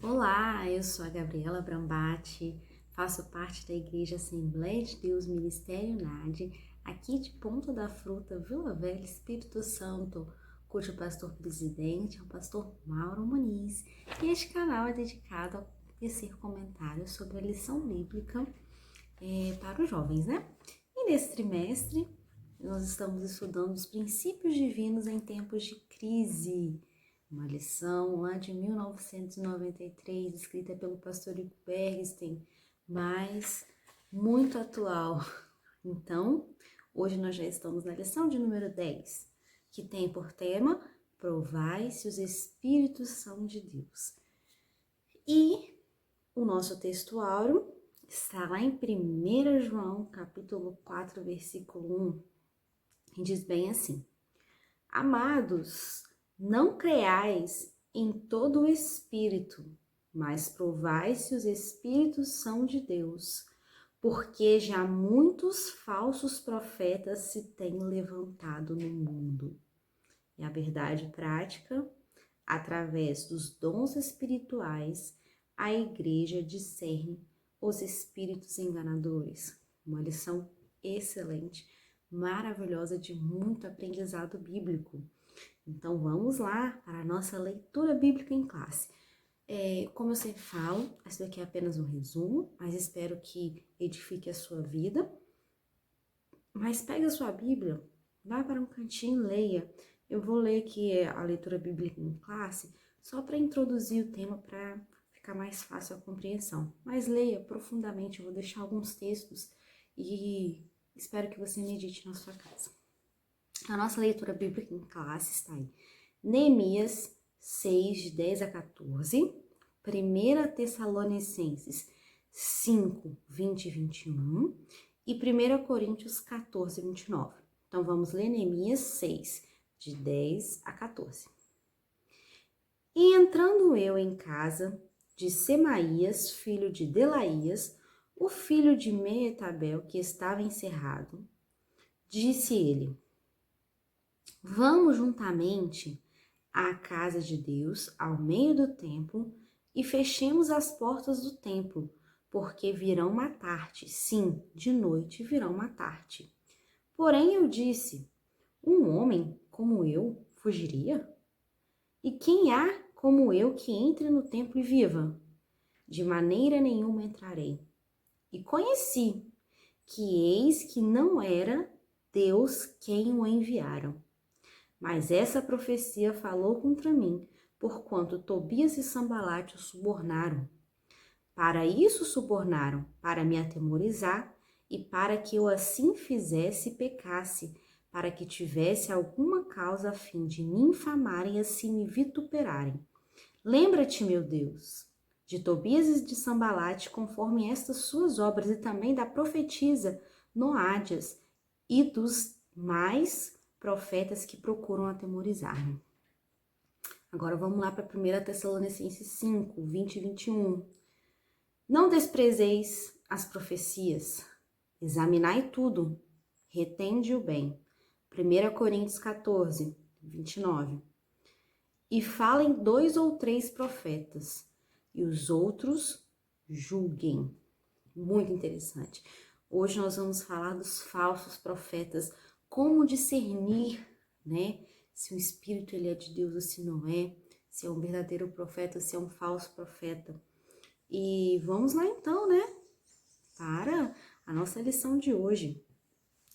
Olá, eu sou a Gabriela Brambati, faço parte da Igreja Assembleia de Deus Ministério NAD, aqui de Ponta da Fruta, Vila Velha, Espírito Santo, cujo pastor-presidente é o pastor Mauro Muniz, e este canal é dedicado a tecer comentários sobre a lição bíblica para os jovens, né? E nesse trimestre, nós estamos estudando os princípios divinos em tempos de crise. Uma lição lá de 1993, escrita pelo pastor Hugo Bergsten, mas muito atual. Então, hoje nós já estamos na lição de número 10, que tem por tema Provai se os Espíritos são de Deus. E o nosso texto áureo está lá em 1 João, capítulo 4, versículo 1, e diz bem assim: Amados, não creais em todo o espírito, mas provai se os espíritos são de Deus, porque já muitos falsos profetas se têm levantado no mundo. E a verdade prática, através dos dons espirituais, a igreja discerne os espíritos enganadores. Uma lição excelente, maravilhosa, de muito aprendizado bíblico. Então vamos lá para a nossa leitura bíblica em classe. Como eu sempre falo, isso daqui é apenas um resumo, mas espero que edifique a sua vida. Mas pega a sua Bíblia, vai para um cantinho e leia. Eu vou ler aqui a leitura bíblica em classe, só para introduzir o tema, para ficar mais fácil a compreensão. Mas leia profundamente, eu vou deixar alguns textos e espero que você medite na sua casa. A nossa leitura bíblica em classe está aí. Neemias 6, de 10 a 14. 1 Tessalonicenses 5, 20 e 21. E 1 Coríntios 14, 29. Então, vamos ler Neemias 6, de 10 a 14. E entrando eu em casa de Semaías, filho de Delaías, o filho de Meetabel, que estava encerrado, disse ele: Vamos juntamente à casa de Deus, ao meio do templo, e fechemos as portas do templo, porque virão matar-te. Sim, de noite virão matar-te. Porém eu disse: um homem como eu fugiria? E quem há como eu que entre no templo e viva? De maneira nenhuma entrarei. E conheci que eis que não era Deus quem o enviaram. Mas essa profecia falou contra mim, porquanto Tobias e Sambalate o subornaram. Para isso subornaram, para me atemorizar e para que eu assim fizesse e pecasse, para que tivesse alguma causa a fim de me infamarem e assim me vituperarem. Lembra-te, meu Deus, de Tobias e de Sambalate, conforme estas suas obras, e também da profetisa Noádias e dos mais profetas que procuram atemorizar-me. Agora vamos lá para 1 Tessalonicenses 5, 20 e 21. Não desprezeis as profecias, examinai tudo, retende o bem. 1 Coríntios 14, 29. E falem 2 ou 3 profetas, e os outros julguem. Muito interessante. Hoje nós vamos falar dos falsos profetas, como discernir, né? Se o espírito ele é de Deus ou se não é, se é um verdadeiro profeta ou se é um falso profeta. E vamos lá então, né? Para a nossa lição de hoje.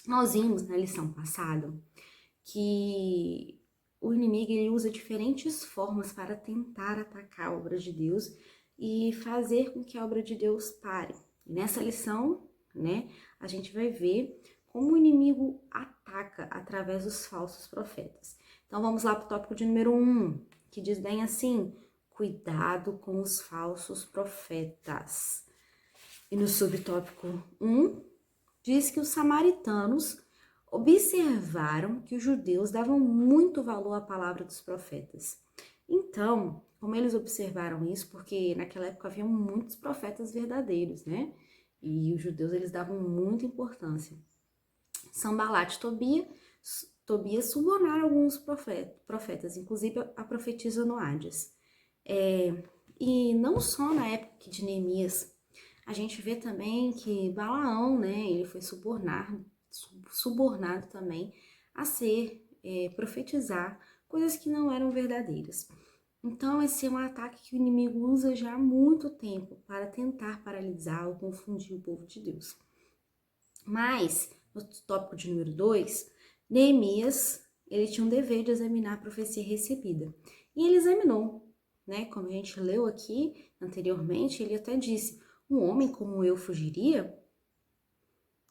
Nós vimos na lição passada que o inimigo ele usa diferentes formas para tentar atacar a obra de Deus e fazer com que a obra de Deus pare. E nessa lição, né, a gente vai ver como o inimigo ataca através dos falsos profetas. Então vamos lá para o tópico de número 1, que diz bem assim: cuidado com os falsos profetas. E no subtópico 1, diz que os samaritanos observaram que os judeus davam muito valor à palavra dos profetas. Então, como eles observaram isso, porque naquela época havia muitos profetas verdadeiros, né? E os judeus eles davam muita importância. Sambalat e Tobias subornaram alguns profetas, inclusive a profetisa Noádias. E não só na época de Neemias, a gente vê também que Balaão, né, ele foi subornado também a profetizar coisas que não eram verdadeiras. Então, esse é um ataque que o inimigo usa já há muito tempo para tentar paralisar ou confundir o povo de Deus. Mas, no tópico de número 2, Neemias, ele tinha um dever de examinar a profecia recebida. E ele examinou, né? Como a gente leu aqui anteriormente, ele até disse, um homem como eu fugiria?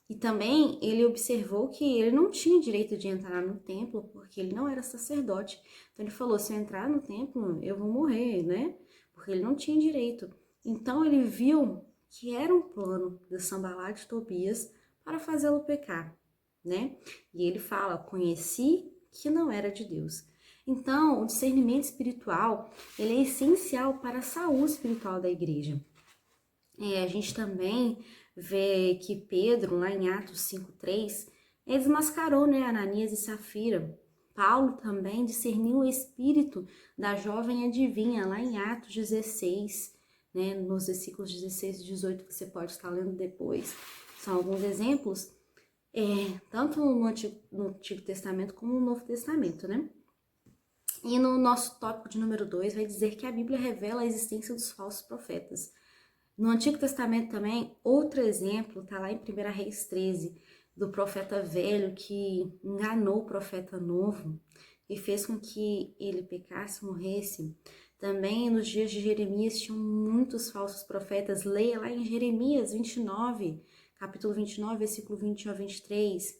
E também ele observou que ele não tinha direito de entrar no templo, porque ele não era sacerdote. Então ele falou, se eu entrar no templo, eu vou morrer, né? Porque ele não tinha direito. Então ele viu que era um plano de Sanbalat e Tobias para fazê-lo pecar, né? E ele fala, conheci que não era de Deus. Então, o discernimento espiritual, ele é essencial para a saúde espiritual da igreja. A gente também vê que Pedro, lá em Atos 5:3, desmascarou, né, Ananias e Safira. Paulo também discerniu o espírito da jovem adivinha, lá em Atos 16, né, nos versículos 16 e 18, que você pode estar lendo depois. São alguns exemplos, tanto no Antigo Testamento como no Novo Testamento, né? E no nosso tópico de número 2 vai dizer que a Bíblia revela a existência dos falsos profetas. No Antigo Testamento também, outro exemplo, está lá em 1 Reis 13, do profeta velho que enganou o profeta novo e fez com que ele pecasse, morresse. Também nos dias de Jeremias tinham muitos falsos profetas. Leia lá em Jeremias 29, capítulo 29, versículo 20 a 23.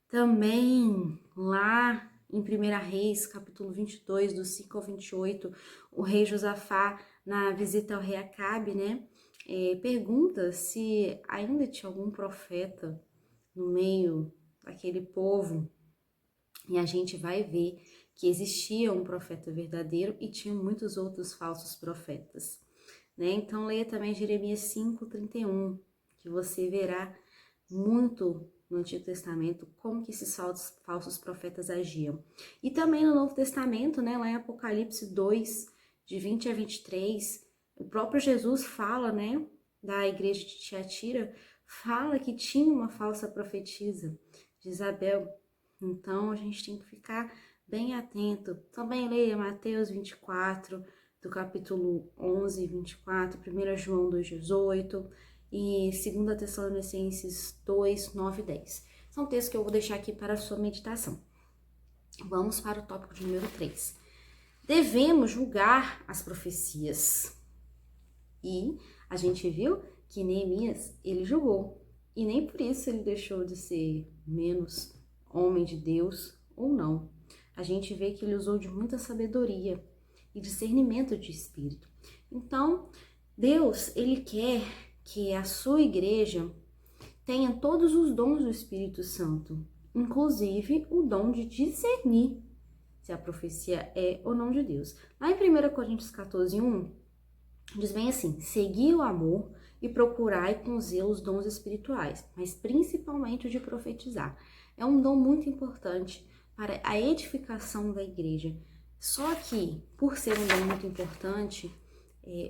Também lá em 1 Reis, capítulo 22, do 5 ao 28, o rei Josafá, na visita ao rei Acabe, né, pergunta se ainda tinha algum profeta no meio daquele povo. E a gente vai ver que existia um profeta verdadeiro e tinha muitos outros falsos profetas, né? Então leia também Jeremias 5:31, que você verá muito no Antigo Testamento como que esses falsos profetas agiam. E também no Novo Testamento, né, lá em Apocalipse 2, de 20 a 23, o próprio Jesus fala, né, da igreja de Tiatira, fala que tinha uma falsa profetisa, de Isabel. Então a gente tem que ficar bem atento. Também leia Mateus 24, do capítulo 11, 24, 1 João 2:18 e 2 Tessalonicenses 2, 9 e 10. São textos que eu vou deixar aqui para a sua meditação. Vamos para o tópico de número 3. Devemos julgar as profecias. E a gente viu que Neemias, ele julgou. E nem por isso ele deixou de ser menos homem de Deus ou não. A gente vê que ele usou de muita sabedoria e discernimento de espírito. Então, Deus, ele quer que a sua igreja tenha todos os dons do Espírito Santo, inclusive o dom de discernir se a profecia é ou não de Deus. Lá em 1 Coríntios 14:1, diz bem assim, segui o amor e procurai com zelo os dons espirituais, mas principalmente o de profetizar. É um dom muito importante para a edificação da igreja. Só que, por ser um dom muito importante,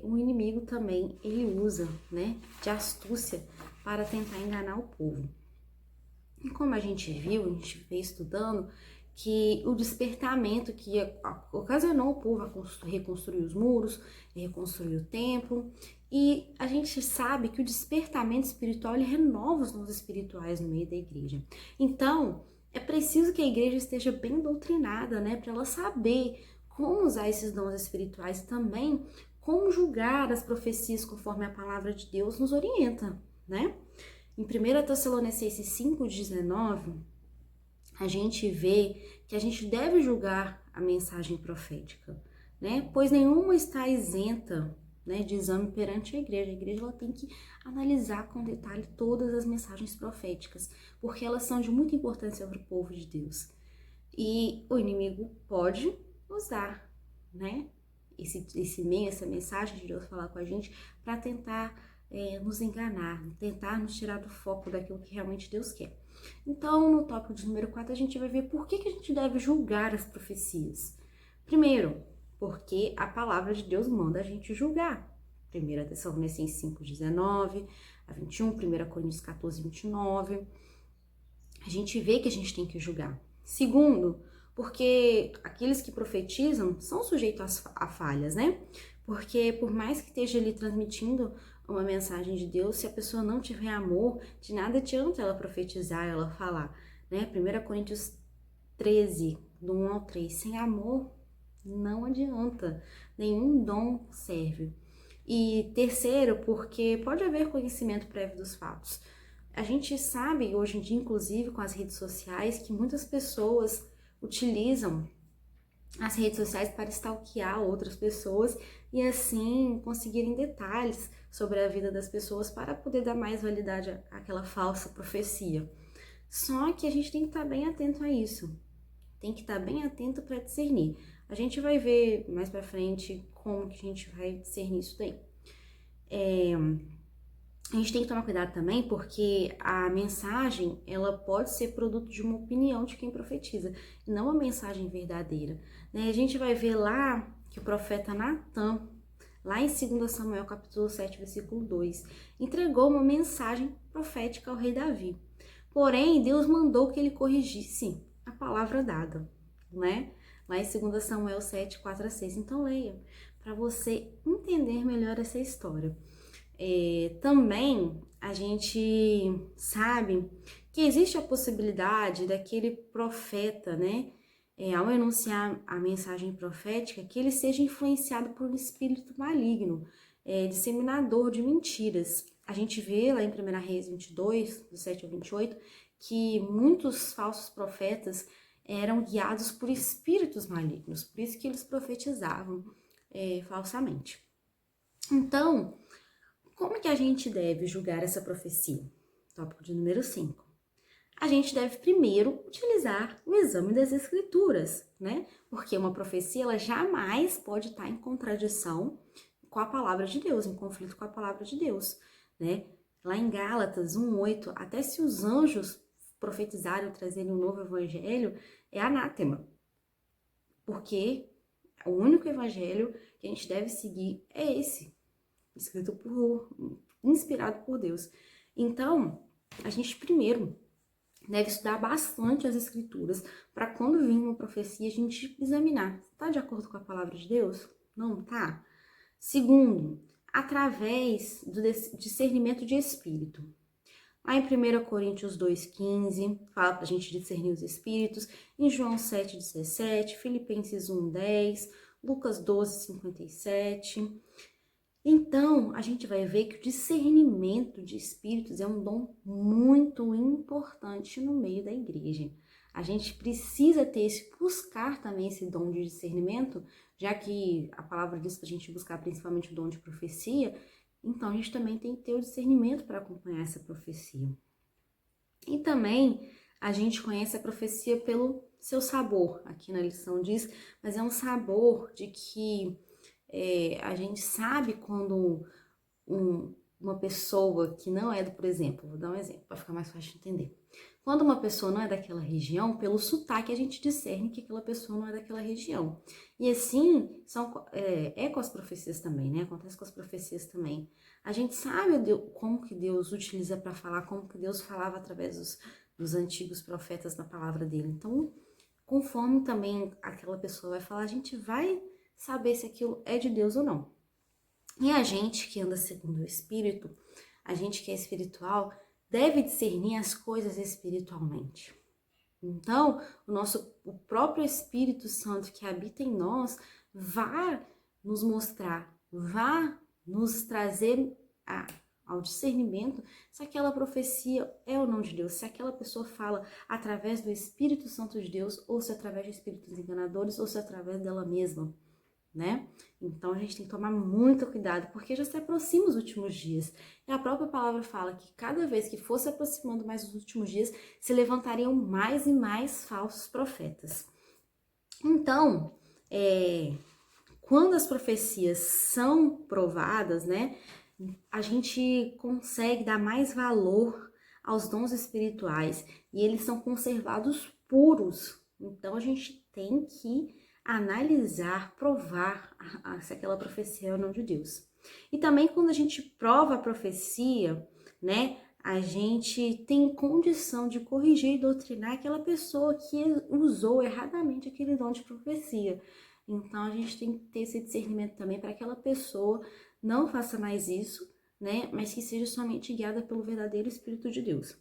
o inimigo também, ele usa, né, de astúcia para tentar enganar o povo. E como a gente viu, a gente veio estudando, que o despertamento que ocasionou o povo a reconstruir os muros, reconstruir o templo, e a gente sabe que o despertamento espiritual, ele renova os dons espirituais no meio da igreja. Então, é preciso que a igreja esteja bem doutrinada, né, para ela saber como usar esses dons espirituais e também como julgar as profecias conforme a palavra de Deus nos orienta, né? Em 1 Tessalonicenses 5:19, a gente vê que a gente deve julgar a mensagem profética, né? Pois nenhuma está isenta, né, de exame perante a igreja. A igreja ela tem que analisar com detalhe todas as mensagens proféticas, porque elas são de muita importância para o povo de Deus. E o inimigo pode usar, né, esse meio, essa mensagem de Deus falar com a gente para tentar nos enganar, tentar nos tirar do foco daquilo que realmente Deus quer. Então, no tópico de número 4, a gente vai ver por que a gente deve julgar as profecias. Primeiro, porque a palavra de Deus manda a gente julgar. 1 Tessalonicenses 5:19 a 21, 1 Coríntios 14:29. A gente vê que a gente tem que julgar. Segundo, porque aqueles que profetizam são sujeitos a falhas, né? Porque por mais que esteja ali transmitindo uma mensagem de Deus, se a pessoa não tiver amor, de nada adianta ela profetizar, ela falar, né? 1 Coríntios 13, do 1 ao 3, sem amor não adianta, nenhum dom serve. E terceiro, porque pode haver conhecimento prévio dos fatos. A gente sabe hoje em dia, inclusive com as redes sociais, que muitas pessoas utilizam as redes sociais para stalkear outras pessoas e assim conseguirem detalhes sobre a vida das pessoas para poder dar mais validade àquela falsa profecia. Só que a gente tem que estar bem atento a isso, tem que estar bem atento para discernir. A gente vai ver mais para frente como que a gente vai discernir isso daí. A gente tem que tomar cuidado também porque a mensagem, ela pode ser produto de uma opinião de quem profetiza, e não uma mensagem verdadeira, né? A gente vai ver lá que o profeta Natan, lá em 2 Samuel capítulo 7, versículo 2, entregou uma mensagem profética ao rei Davi. Porém, Deus mandou que ele corrigisse a palavra dada, né? Lá em 2 Samuel 7, 4 a 6. Então leia, para você entender melhor essa história. Também a gente sabe que existe a possibilidade daquele profeta, né, ao enunciar a mensagem profética, que ele seja influenciado por um espírito maligno, disseminador de mentiras. A gente vê lá em 1 Reis 22, do 7 ao 28, que muitos falsos profetas eram guiados por espíritos malignos, por isso que eles profetizavam falsamente. Então, como que a gente deve julgar essa profecia? Tópico de número 5. A gente deve primeiro utilizar o exame das escrituras, né? Porque uma profecia, ela jamais pode estar em contradição com a palavra de Deus, em conflito com a palavra de Deus, né? Lá em Gálatas 1:8, até se os anjos profetizarem ou trazerem um novo evangelho, é anátema. Porque o único evangelho que a gente deve seguir é esse, inspirado por Deus. Então, a gente primeiro deve estudar bastante as escrituras, para quando vir uma profecia, a gente examinar. Está de acordo com a palavra de Deus? Não tá? Segundo, através do discernimento de espírito. Lá em 1 Coríntios 2,15, fala para a gente discernir os espíritos. Em João 7,17, Filipenses 1,10, Lucas 12,57. Então, a gente vai ver que o discernimento de espíritos é um dom muito importante no meio da igreja. A gente precisa buscar também esse dom de discernimento, já que a palavra diz para a gente buscar principalmente o dom de profecia, então a gente também tem que ter o discernimento para acompanhar essa profecia. E também a gente conhece a profecia pelo seu sabor, aqui na lição diz, mas é um sabor de que a gente sabe quando uma pessoa que não é por exemplo, vou dar um exemplo para ficar mais fácil de entender. Quando uma pessoa não é daquela região, pelo sotaque a gente discerne que aquela pessoa não é daquela região. E assim, com as profecias também, né? Acontece com as profecias também. A gente sabe como que Deus utiliza para falar, como que Deus falava através dos antigos profetas na palavra dele. Então, conforme também aquela pessoa vai falar, a gente vai saber se aquilo é de Deus ou não. E a gente que anda segundo o Espírito, a gente que é espiritual, deve discernir as coisas espiritualmente. Então, o próprio Espírito Santo que habita em nós vai nos mostrar, vai nos trazer ao discernimento se aquela profecia é ou não de Deus, se aquela pessoa fala através do Espírito Santo de Deus, ou se através de espíritos enganadores, ou se através dela mesma, né? Então a gente tem que tomar muito cuidado, porque já se aproxima os últimos dias. E a própria palavra fala que cada vez que fosse aproximando mais os últimos dias, se levantariam mais e mais falsos profetas. Então, quando as profecias são provadas, né, a gente consegue dar mais valor aos dons espirituais e eles são conservados puros. Então a gente tem que analisar, provar se aquela profecia é ou não de Deus. E também quando a gente prova a profecia, né, a gente tem condição de corrigir e doutrinar aquela pessoa que usou erradamente aquele dom de profecia. Então a gente tem que ter esse discernimento também para que aquela pessoa não faça mais isso, né, mas que seja somente guiada pelo verdadeiro Espírito de Deus.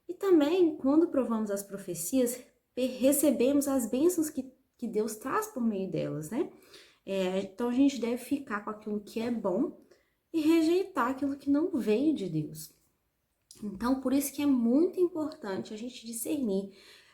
E também, quando provamos as profecias, recebemos as bênçãos que Deus traz por meio delas, né? Então a gente deve ficar com aquilo que é bom e rejeitar aquilo que não veio de Deus. Então, por isso que é muito importante a gente discernir,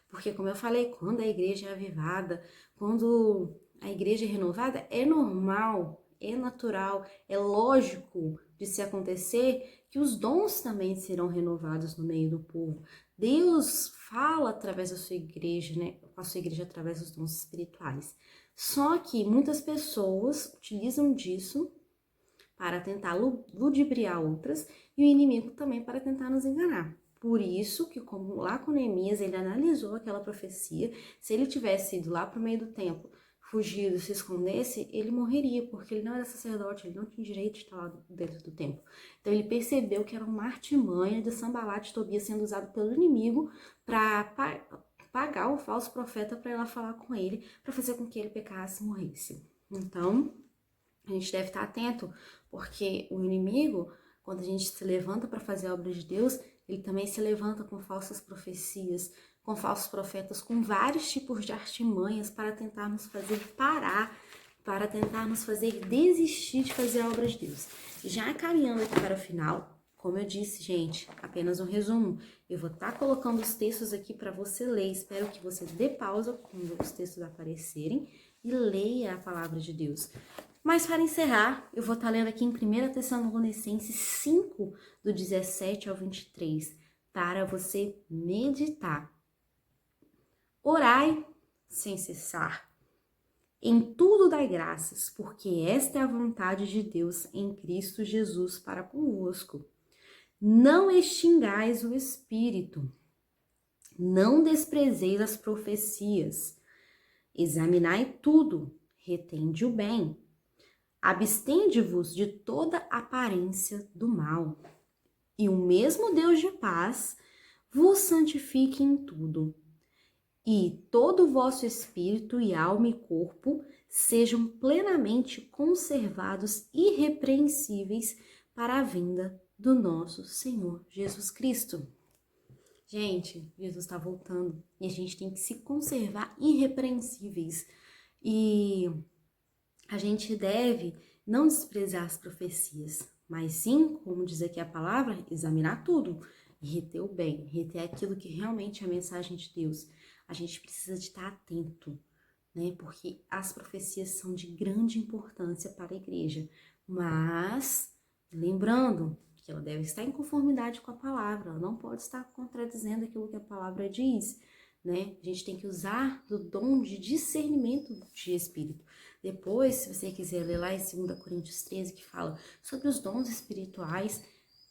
porque como eu falei, quando a igreja é avivada, quando a igreja é renovada, é normal, é natural, é lógico de se acontecer que os dons também serão renovados no meio do povo. Deus fala através da sua igreja, né? Com a sua igreja através dos dons espirituais. Só que muitas pessoas utilizam disso para tentar ludibriar outras e o inimigo também para tentar nos enganar. Por isso que, como lá com Neemias, ele analisou aquela profecia, se ele tivesse ido lá para o meio do templo, fugido, se escondesse, ele morreria, porque ele não era sacerdote, ele não tinha direito de estar lá dentro do templo. Então ele percebeu que era uma artimanha de Sanbalat e Tobias sendo usado pelo inimigo para pagar o falso profeta para ir lá falar com ele, para fazer com que ele pecasse e morresse. Então, a gente deve estar atento, porque o inimigo, quando a gente se levanta para fazer a obra de Deus, ele também se levanta com falsas profecias, com falsos profetas, com vários tipos de artimanhas para tentar nos fazer parar, para tentar nos fazer desistir de fazer a obra de Deus. Já caminhando aqui para o final, como eu disse, gente, apenas um resumo. Eu vou estar colocando os textos aqui para você ler. Espero que você dê pausa quando os textos aparecerem e leia a palavra de Deus. Mas para encerrar, eu vou estar lendo aqui em 1 Tessalonicenses 5, do 17 ao 23, para você meditar. Orai sem cessar. Em tudo dai graças, porque esta é a vontade de Deus em Cristo Jesus para convosco. Não extingais o Espírito, não desprezeis as profecias. Examinai tudo, retende o bem. Abstende-vos de toda aparência do mal, e o mesmo Deus de paz vos santifique em tudo, e todo o vosso espírito e alma e corpo sejam plenamente conservados irrepreensíveis para a vinda do nosso Senhor Jesus Cristo. Gente, Jesus está voltando e a gente tem que se conservar irrepreensíveis. E a gente deve não desprezar as profecias, mas sim, como diz aqui a palavra, examinar tudo e reter o bem, reter aquilo que realmente é a mensagem de Deus. A gente precisa de estar atento, né? Porque as profecias são de grande importância para a igreja, mas lembrando que ela deve estar em conformidade com a palavra, ela não pode estar contradizendo aquilo que a palavra diz, né? A gente tem que usar do dom de discernimento de espírito. Depois, se você quiser ler lá em 2 Coríntios 13, que fala sobre os dons espirituais,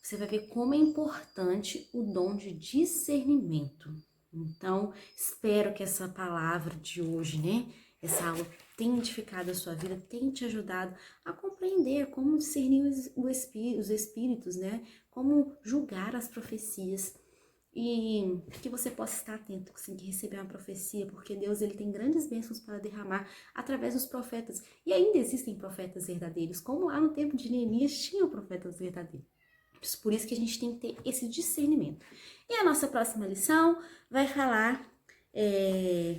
você vai ver como é importante o dom de discernimento. Então, espero que essa palavra de hoje, né, essa aula tenha edificado a sua vida, tenha te ajudado a compreender como discernir os espíritos, né, como julgar as profecias. E que você possa estar atento, conseguir receber uma profecia, porque Deus ele tem grandes bênçãos para derramar através dos profetas. E ainda existem profetas verdadeiros, como lá no tempo de Neemias tinham profetas verdadeiros. Por isso que a gente tem que ter esse discernimento. E a nossa próxima lição vai falar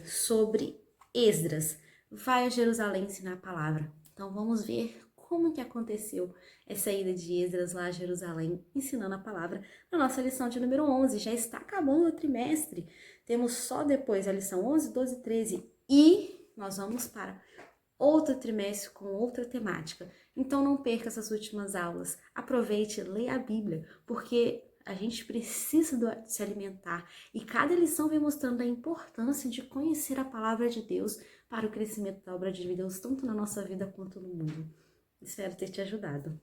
sobre Esdras. Vai a Jerusalém ensinar a palavra. Então vamos ver como que aconteceu essa ida de Esdras lá a Jerusalém, ensinando a palavra, na nossa lição de número 11. Já está acabando o trimestre. Temos só depois a lição 11, 12 e 13. E nós vamos para outro trimestre com outra temática. Então não perca essas últimas aulas. Aproveite, leia a Bíblia, porque a gente precisa se alimentar. E cada lição vem mostrando a importância de conhecer a palavra de Deus para o crescimento da obra de Deus, tanto na nossa vida quanto no mundo. Espero ter te ajudado.